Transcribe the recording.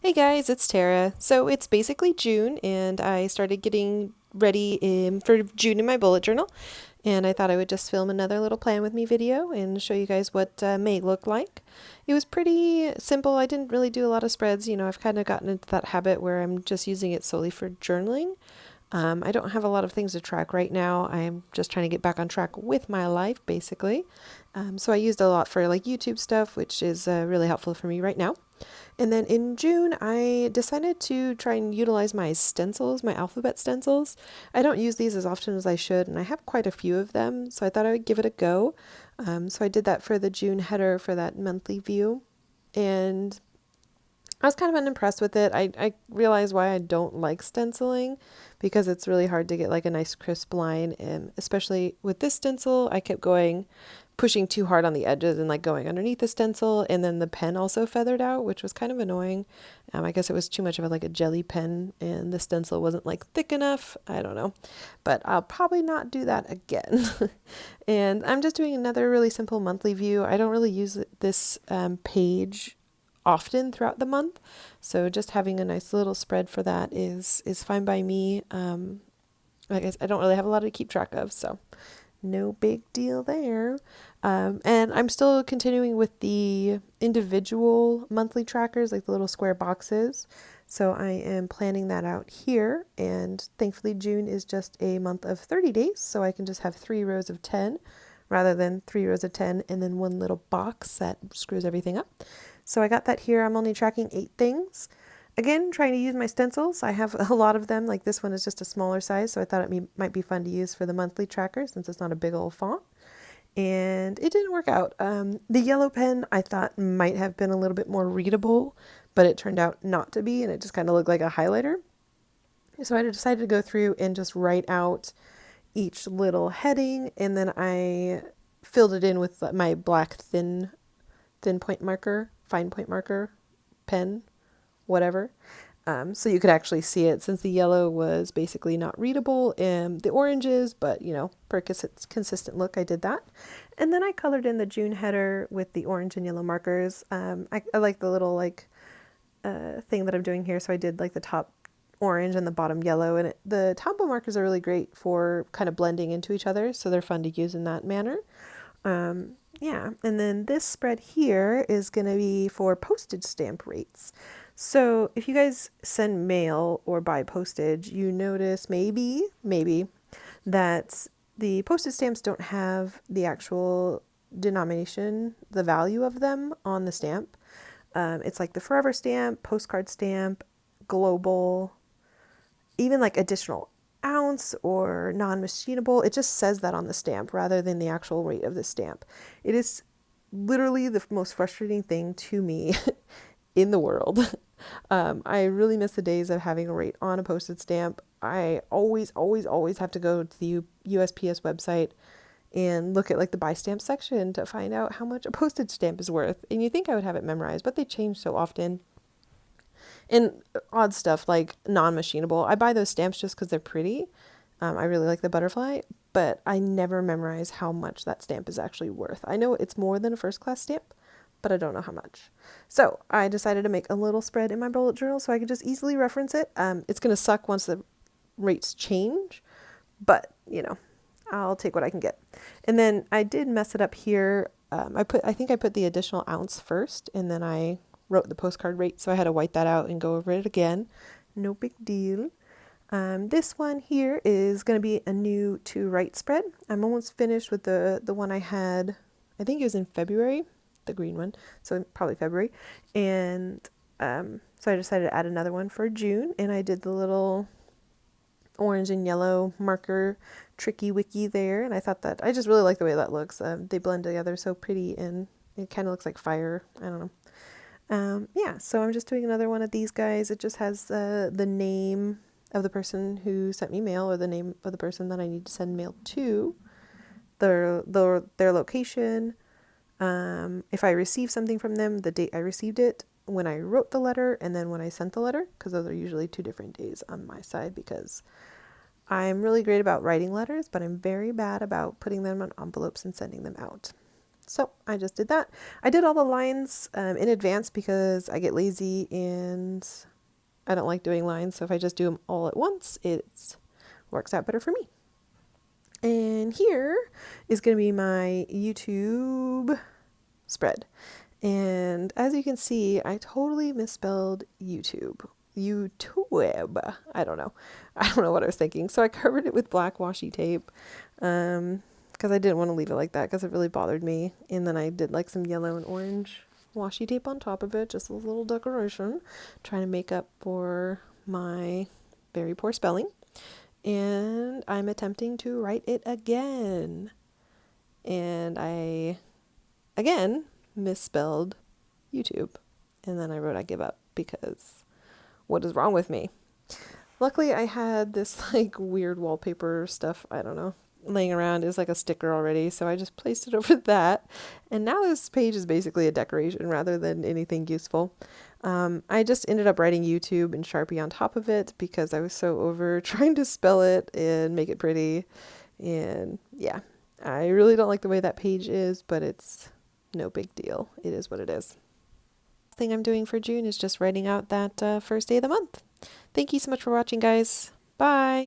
Hey guys, it's Tara. So it's basically June, and I started getting ready for June in my bullet journal. And I thought I would just film another little plan with me video and show you guys what May looked like. It was pretty simple. I didn't really do a lot of spreads. I've kind of gotten into that habit where I'm just using it solely for journaling. I don't have a lot of things to track right now. I'm just trying to get back on track with my life, basically. So I used a lot for like YouTube stuff, which is really helpful for me right now. And then in June, I decided to try and utilize my stencils, my alphabet stencils. I don't use these as often as I should, and I have quite a few of them, so I thought I would give it a go. So I did that for the June header for that monthly view, and I was kind of unimpressed with it. I realized why I don't like stenciling because it's really hard to get like a nice crisp line. And especially with this stencil, I kept pushing too hard on the edges and like going underneath the stencil. And then the pen also feathered out, which was kind of annoying. I guess it was too much of like a jelly pen and the stencil wasn't like thick enough. I don't know, but I'll probably not do that again. And I'm just doing another really simple monthly view. I don't really use this page often throughout the month. So just having a nice little spread for that is fine by me. Like I don't really have a lot to keep track of, so no big deal there. And I'm still continuing with the individual monthly trackers, like the little square boxes. So I am planning that out here. And thankfully, June is just a month of 30 days. So I can just have 3 rows of 10 rather than 3 rows of 10 and then one little box that screws everything up. So I got that here. I'm only tracking 8 things. Again, trying to use my stencils. I have a lot of them. Like this one is just a smaller size, so I thought might be fun to use for the monthly tracker since it's not a big old font. And it didn't work out. The yellow pen I thought might have been a little bit more readable, but it turned out not to be, and it just kind of looked like a highlighter. So I decided to go through and just write out each little heading, and then I filled it in with my black thin point marker, fine point marker, pen, whatever. So you could actually see it since the yellow was basically not readable and the oranges, but for a consistent look, I did that. And then I colored in the June header with the orange and yellow markers. I like the little thing that I'm doing here. So I did like the top orange and the bottom yellow, and the Tombow markers are really great for kind of blending into each other. So they're fun to use in that manner. Yeah, and then this spread here is going to be for postage stamp rates. So if you guys send mail or buy postage, you notice maybe that the postage stamps don't have the actual denomination, the value of them on the stamp. It's like the forever stamp, postcard stamp, global, even like additional ounce or non-machinable. It just says that on the stamp rather than the actual rate of the stamp. It is literally the most frustrating thing to me in the world. I really miss the days of having a rate on a postage stamp. I always have to go to the USPS website and look at like the buy stamp section to find out how much a postage stamp is worth. And you think I would have it memorized, but they change so often. And odd stuff like non-machinable. I buy those stamps just because they're pretty. I really like the butterfly, but I never memorize how much that stamp is actually worth. I know it's more than a first class stamp, but I don't know how much. So I decided to make a little spread in my bullet journal so I could just easily reference it. It's going to suck once the rates change, but I'll take what I can get. And then I did mess it up here. I think I put the additional ounce first, and then I wrote the postcard rate, so I had to white that out and go over it again. No big deal. This one here is going to be a new to write spread. I'm almost finished with the one I had, I think it was in February, the green one, so probably February. And so I decided to add another one for June, and I did the little orange and yellow marker tricky wiki there, and I thought that I just really like the way that looks. They blend together so pretty, and it kind of looks like fire. I don't know. Yeah, so I'm just doing another one of these guys. It just has the name of the person who sent me mail, or the name of the person that I need to send mail to, their location, if I receive something from them, the date I received it, when I wrote the letter, and then when I sent the letter, because those are usually 2 different days on my side, because I'm really great about writing letters, but I'm very bad about putting them on envelopes and sending them out. So I just did that. I did all the lines in advance because I get lazy and I don't like doing lines. So if I just do them all at once, it works out better for me. And here is going to be my YouTube spread. And as you can see, I totally misspelled YouTube. YouTube. I don't know. I don't know what I was thinking. So I covered it with black washi tape because I didn't want to leave it like that because it really bothered me. And then I did like some yellow and orange washi tape on top of it, just a little decoration, trying to make up for my very poor spelling. And I'm attempting to write it again. And I, again, misspelled YouTube. And then I wrote I give up because what is wrong with me? Luckily, I had this like weird wallpaper stuff, I don't know, laying around. It was like a sticker already, so I just placed it over that. And now this page is basically a decoration rather than anything useful. I just ended up writing YouTube in Sharpie on top of it because I was so over trying to spell it and make it pretty. And yeah, I really don't like the way that page is, but it's no big deal. It is what it is. Thing I'm doing for June is just writing out that first day of the month. Thank you so much for watching, guys. Bye.